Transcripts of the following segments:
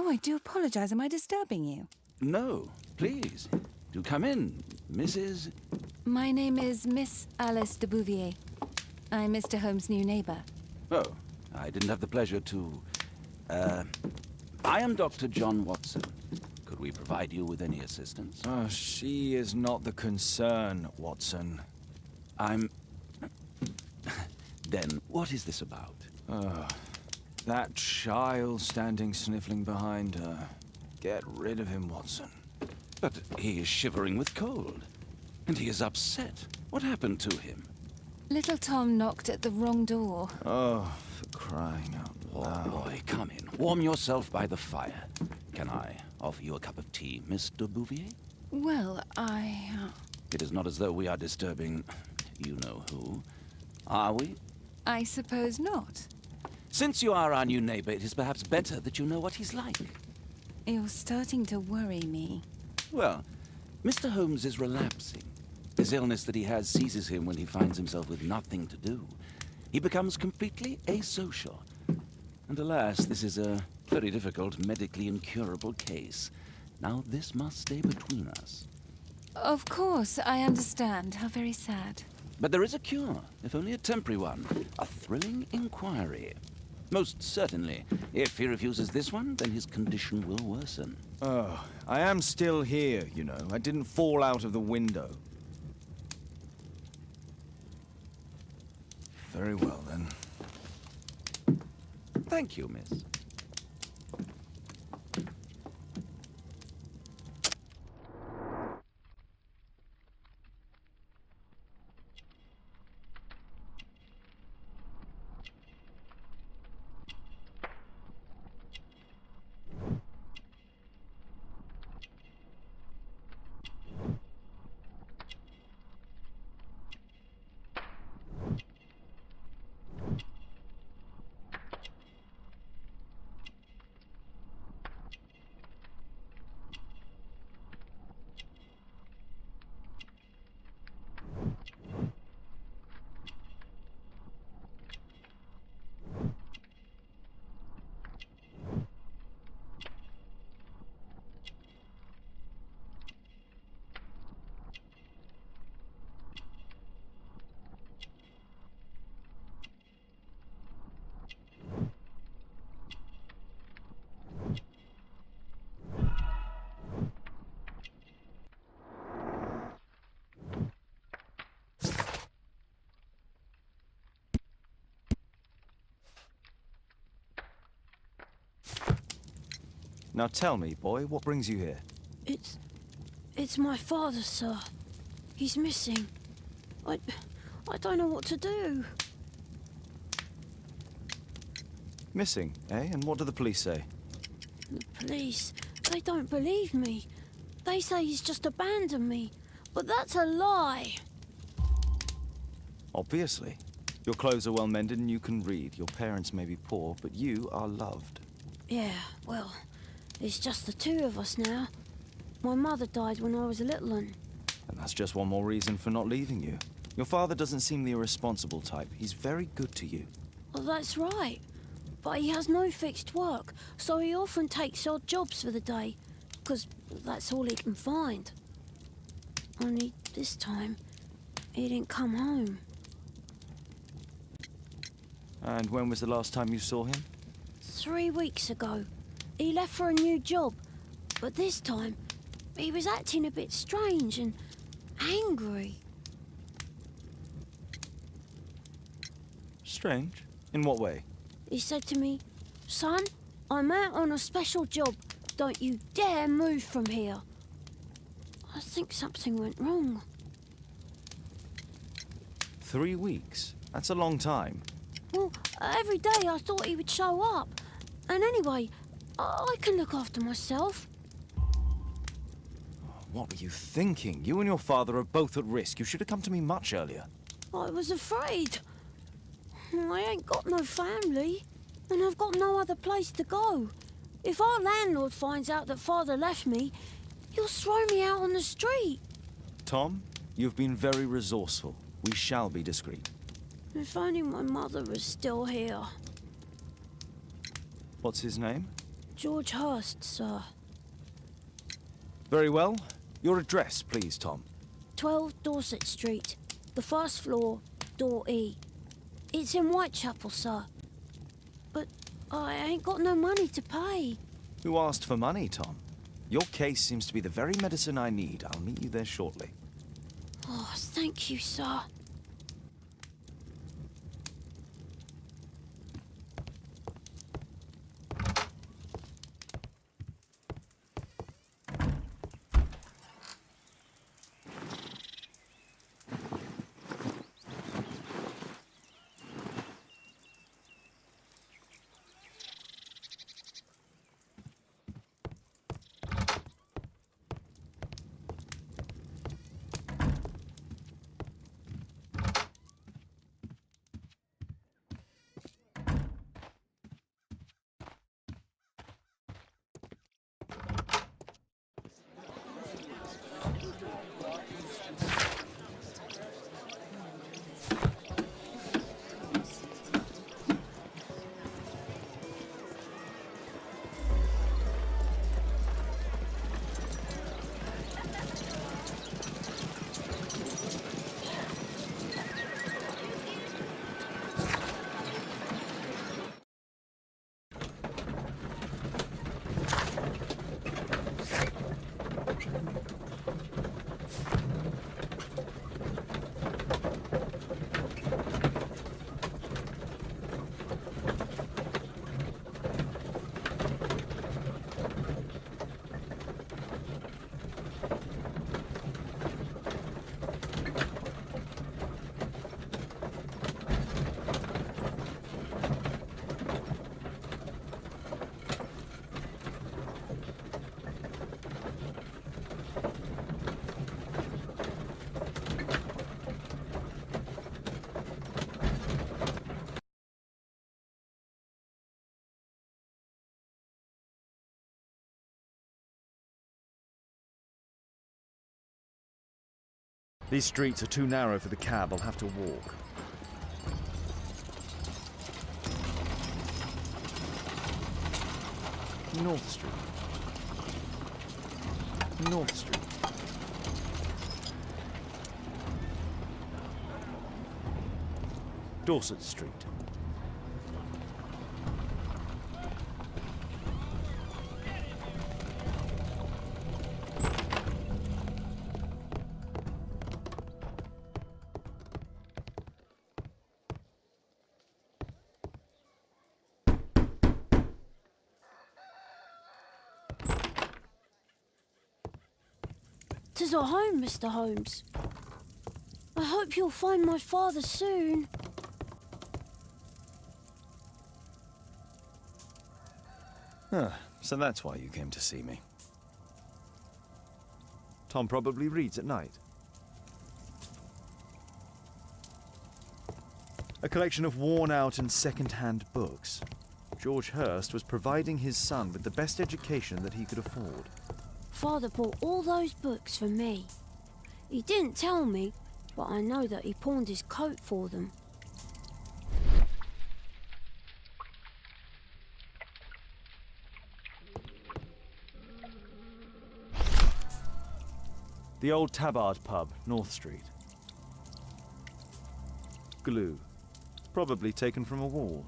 Oh, I do apologize. Am I disturbing you? No, please. Do come in, Mrs. My name is Miss Alice de Bouvier. I'm Mr. Holmes' new neighbor. Oh, I didn't have the pleasure to... I am Dr. John Watson. Could we provide you with any assistance? Oh, she is not the concern, Watson. I'm... Then, what is this about? That child standing sniffling behind her. Get rid of him, Watson. But he is shivering with cold. And he is upset. What happened to him? Little Tom knocked at the wrong door. Oh, for crying out loud. Oh, boy, come in. Warm yourself by the fire. Can I offer you a cup of tea, Miss de Bouvier? Well, It is not as though we are disturbing you-know-who. Are we? I suppose not. Since you are our new neighbor, it is perhaps better that you know what he's like. You're starting to worry me. Well, Mr. Holmes is relapsing. This illness that he has seizes him when he finds himself with nothing to do. He becomes completely asocial. And alas, this is a very difficult, medically incurable case. Now, this must stay between us. Of course, I understand. How very sad. But there is a cure, if only a temporary one. A thrilling inquiry. Most certainly. If he refuses this one, then his condition will worsen. Oh, I am still here, you know. I didn't fall out of the window. Very well, then. Thank you, miss. Now tell me, boy, what brings you here? It's my father, sir. He's missing. I don't know what to do. Missing, eh? And what do the police say? The police, they don't believe me. They say he's just abandoned me. But that's a lie. Obviously. Your clothes are well mended and you can read. Your parents may be poor, but you are loved. Yeah, well, it's just the two of us now. My mother died when I was a little one. And that's just one more reason for not leaving you. Your father doesn't seem the irresponsible type. He's very good to you. Well, that's right. But he has no fixed work, so he often takes odd jobs for the day, because that's all he can find. Only this time, he didn't come home. And when was the last time you saw him? 3 weeks ago. He left for a new job, but this time, he was acting a bit strange and angry. Strange? In what way? He said to me, "Son, I'm out on a special job. Don't you dare move from here." I think something went wrong. 3 weeks? That's a long time. Well, every day I thought he would show up. And anyway, I can look after myself. What were you thinking? You and your father are both at risk. You should have come to me much earlier. I was afraid. I ain't got no family, and I've got no other place to go. If our landlord finds out that Father left me, he'll throw me out on the street. Tom, you've been very resourceful. We shall be discreet. If only my mother was still here. What's his name? George Hurst, sir. Very well. Your address, please, Tom. 12 Dorset Street, the first floor, door E. It's in Whitechapel, sir. But I ain't got no money to pay. Who asked for money, Tom? Your case seems to be the very medicine I need. I'll meet you there shortly. Oh, thank you, sir. These streets are too narrow for the cab. I'll have to walk. North Street. North Street. Dorset Street. Tis our home, Mr. Holmes. I hope you'll find my father soon. So that's why you came to see me. Tom probably reads at night. A collection of worn-out and second-hand books. George Hurst was providing his son with the best education that he could afford. Father bought all those books for me. He didn't tell me, but I know that he pawned his coat for them. The old Tabard pub, North Street. Glue. Probably taken from a wall.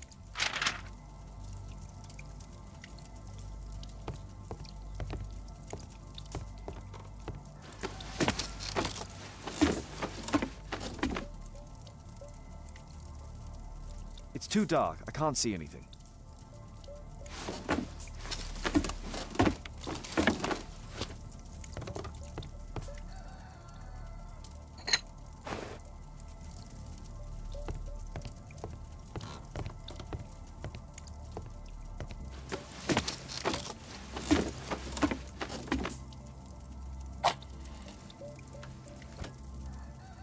It's too dark. I can't see anything.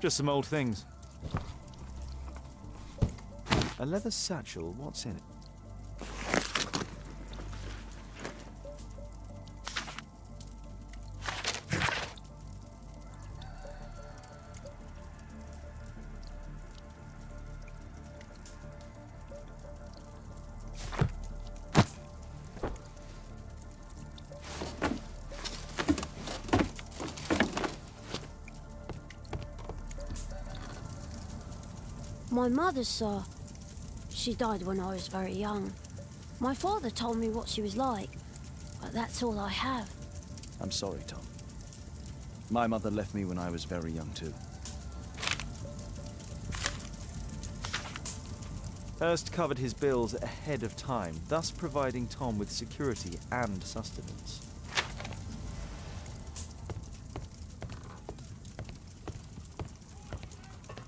Just some old things. A leather satchel, what's in it? My mother, sir. She died when I was very young. My father told me what she was like, but that's all I have. I'm sorry, Tom. My mother left me when I was very young, too. Hurst covered his bills ahead of time, thus providing Tom with security and sustenance.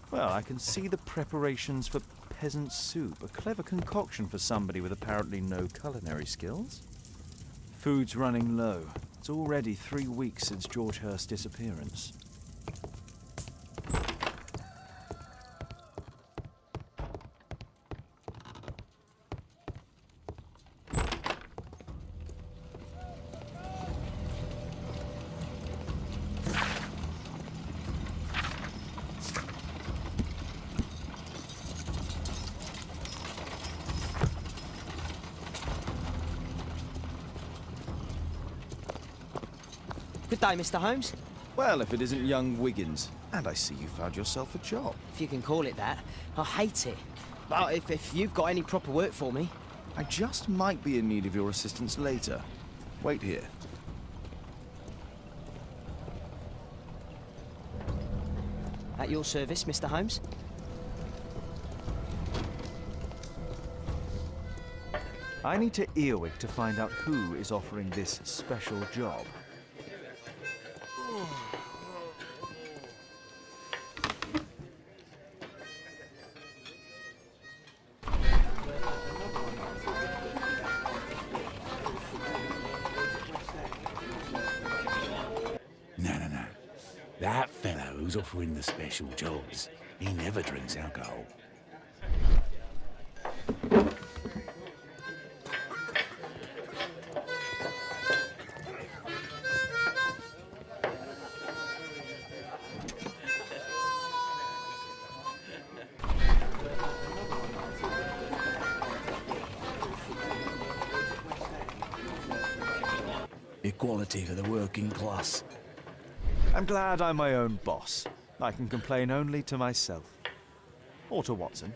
Well, I can see the preparations for peasant soup, a clever concoction for somebody with apparently no culinary skills. Food's running low. It's already 3 weeks since George Hurst's disappearance. Good day, Mr. Holmes. Well, if it isn't young Wiggins. And I see you found yourself a job. If you can call it that. I hate it. But if you've got any proper work for me... I just might be in need of your assistance later. Wait here. At your service, Mr. Holmes. I need to earwig to find out who is offering this special job. No. That fellow who's offering the special jobs, he never drinks alcohol. Equality for the working class. I'm glad I'm my own boss. I can complain only to myself. Or to Watson.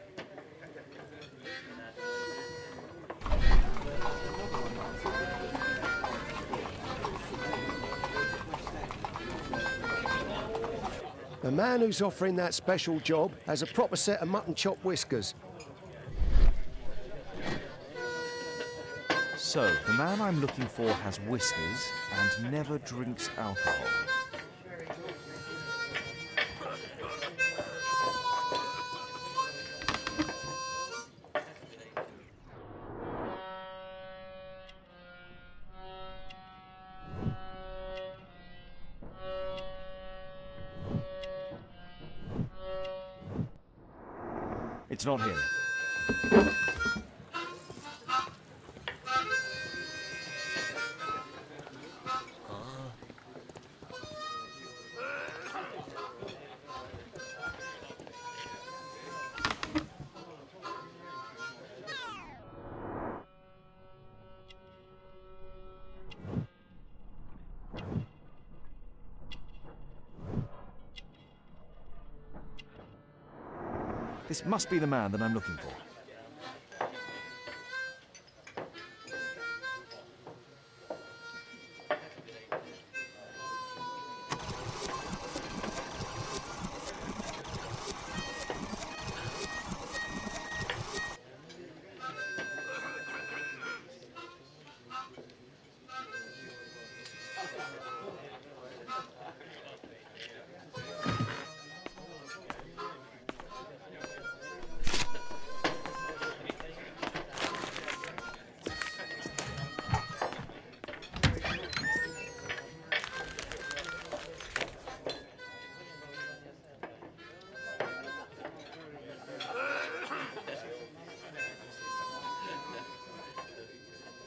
The man who's offering that special job has a proper set of mutton chop whiskers. So, the man I'm looking for has whiskers and never drinks alcohol. It's not him. This must be the man that I'm looking for.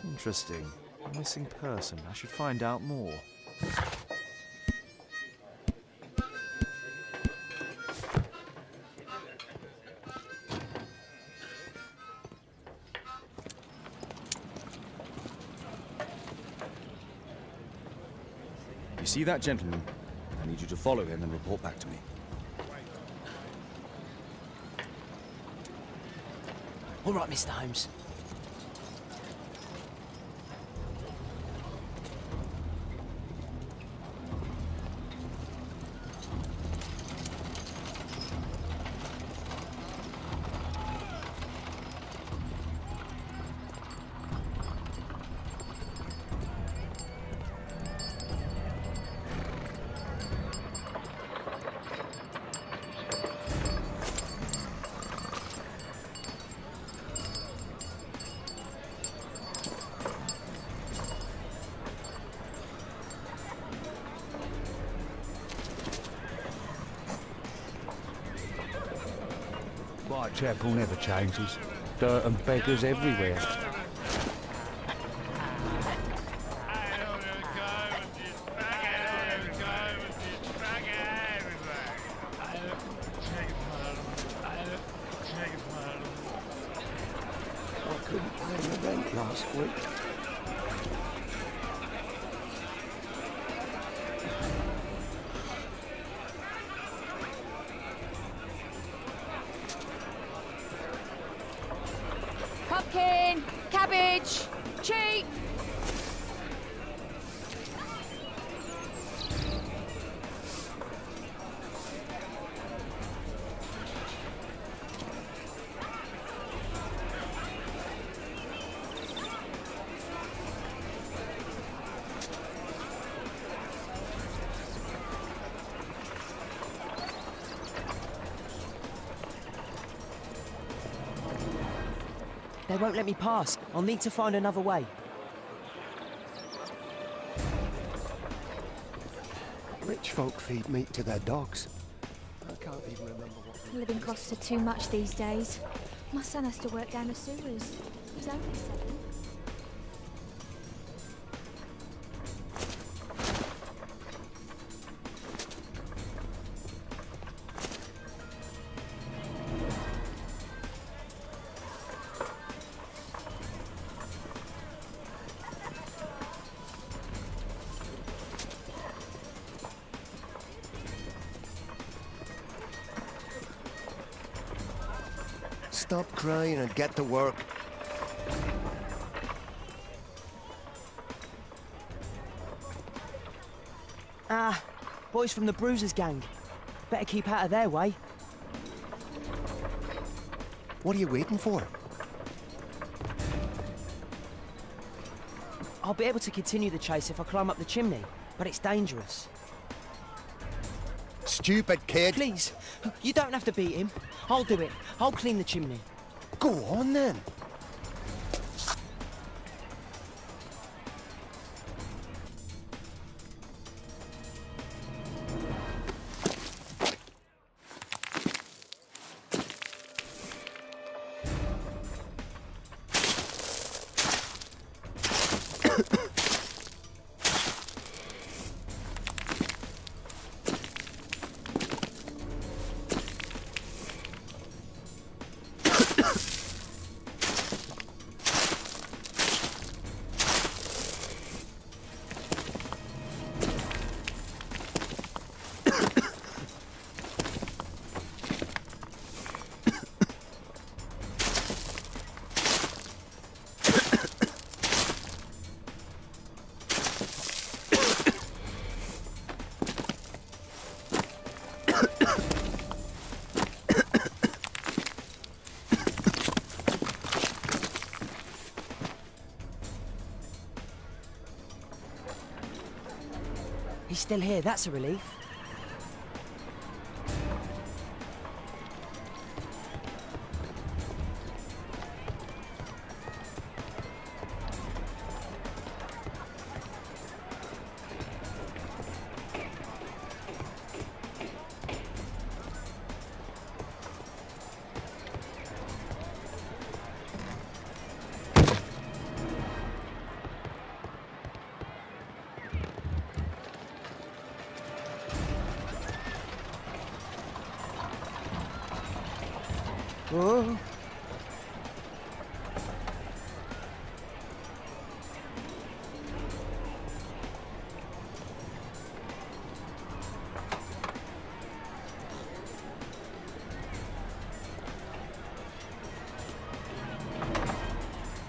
Interesting. Missing person. I should find out more. You see that gentleman? I need you to follow him and report back to me. All right, Mr. Holmes. Whitechapel never changes. Dirt and beggars everywhere. I couldn't pay the rent last week. Pumpkin, cabbage, cheap. They won't let me pass. I'll need to find another way. Rich folk feed meat to their dogs. I can't even remember what... Living costs are too much these days. My son has to work down the sewers. He's only 7. Stop crying and get to work. Ah, boys from the Bruisers gang. Better keep out of their way. What are you waiting for? I'll be able to continue the chase if I climb up the chimney, but it's dangerous. Stupid kid. Please, you don't have to beat him. I'll do it. I'll clean the chimney. Go on then. He's still here, that's a relief. Whoa.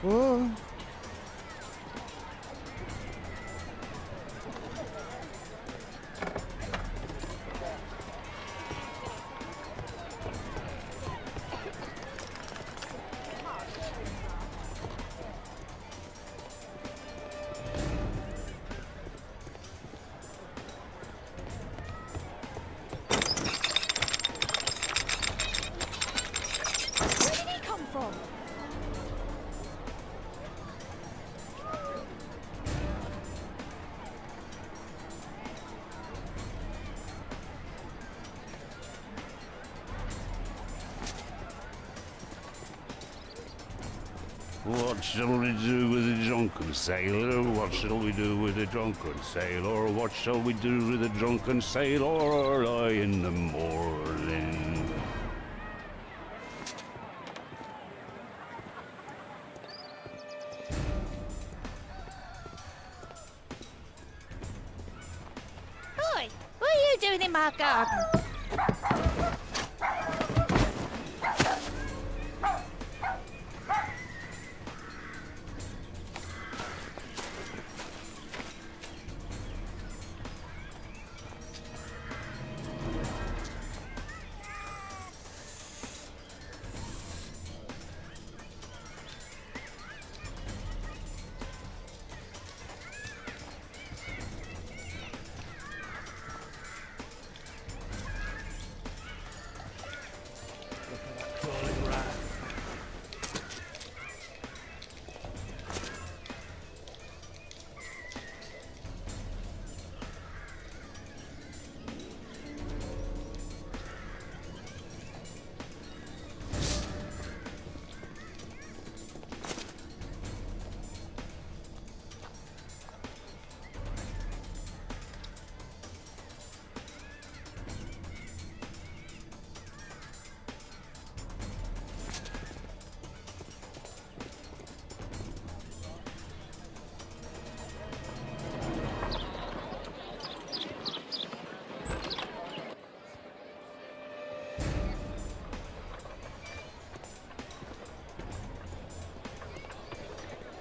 Whoa. Where did he come from? What shall we do with a drunken sailor? What shall we do with a drunken sailor? What shall we do with a drunken sailor early in the morning? Oi, what are you doing in my garden?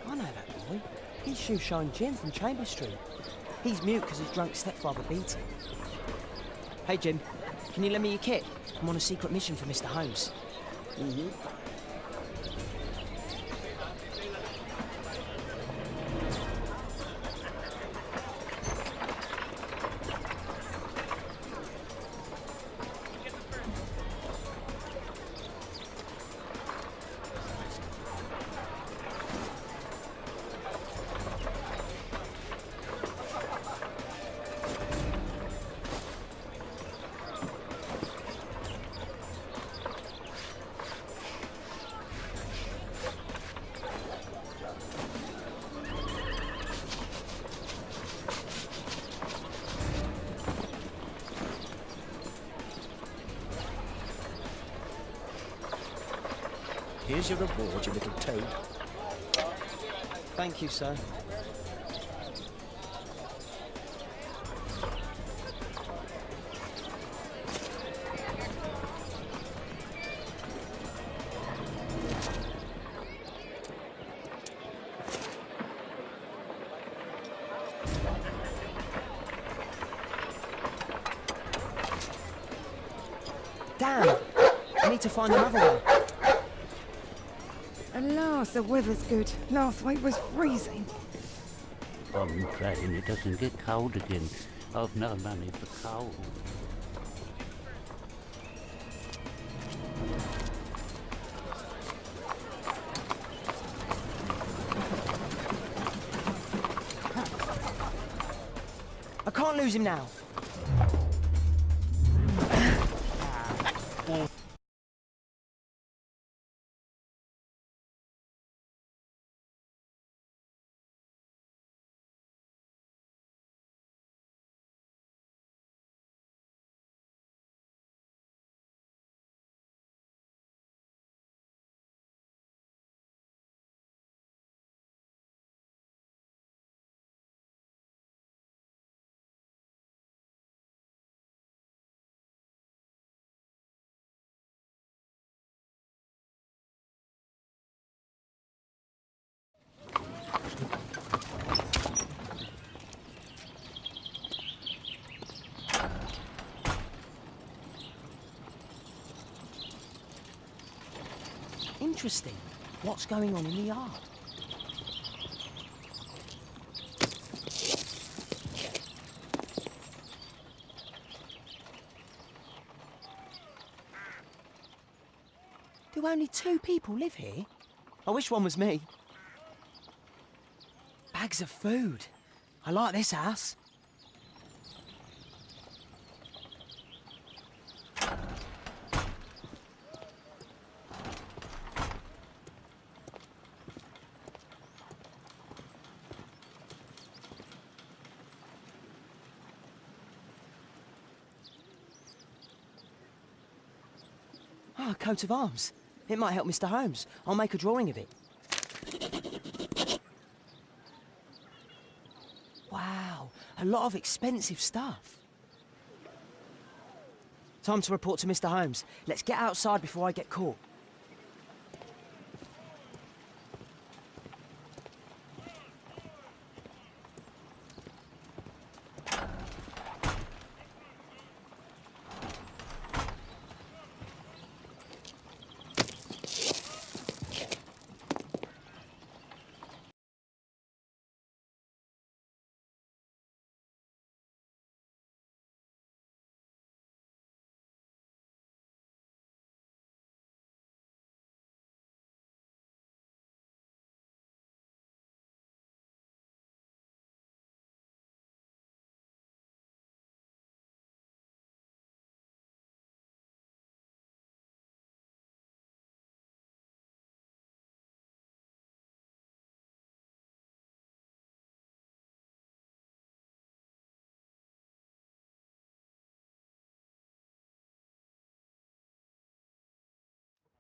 I know that boy. He's Shoeshine Jim from Chamber Street. He's mute because his drunk stepfather beat him. Hey, Jim, can you lend me your kit? I'm on a secret mission for Mr. Holmes. Here's your reward, you little toad. Thank you, sir. Damn! I need to find another one. Alas, the weather's good. Last week was freezing. I'm praying it doesn't get cold again. I've no money for coal. I can't lose him now. interesting. What's going on in the yard? Do only 2 people live here? I wish one was me. Bags of food. I like this house. Ah, a coat of arms. It might help Mr. Holmes. I'll make a drawing of it. Wow, a lot of expensive stuff. Time to report to Mr. Holmes. Let's get outside before I get caught.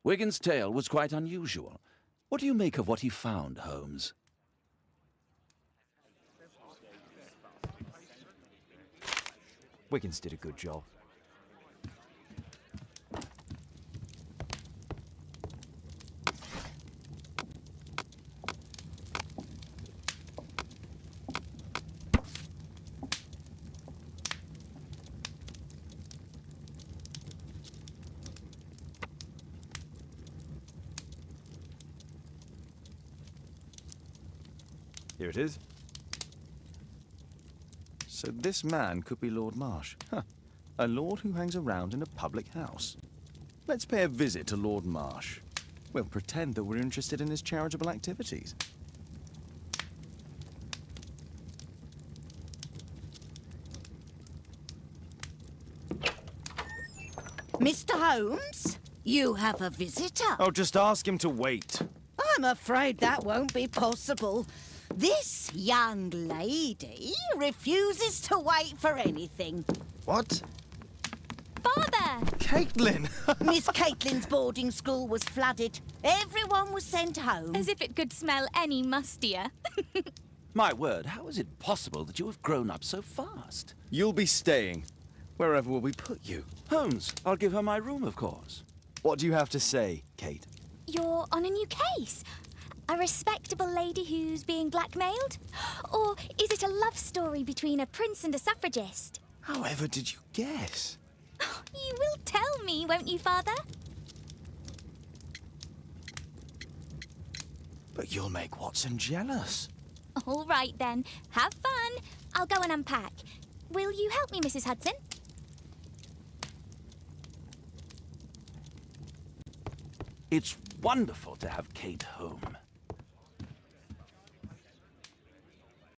Wigan's tale was quite unusual. What do you make of what he found, Holmes? Wiggins did a good job. Here it is. So this man could be Lord Marsh. Huh. A lord who hangs around in a public house. Let's pay a visit to Lord Marsh. We'll pretend that we're interested in his charitable activities. Mr. Holmes, you have a visitor. Oh, just ask him to wait. I'm afraid that won't be possible. This young lady refuses to wait for anything. What? Father! Caitlin! Miss Caitlin's boarding school was flooded. Everyone was sent home. As if it could smell any mustier. My word, how is it possible that you have grown up so fast? You'll be staying. Wherever will we put you? Holmes, I'll give her my room, of course. What do you have to say, Kate? You're on a new case. A respectable lady who's being blackmailed? Or is it a love story between a prince and a suffragist? However did you guess? You will tell me, won't you, Father? But you'll make Watson jealous. All right, then. Have fun. I'll go and unpack. Will you help me, Mrs. Hudson? It's wonderful to have Kate home.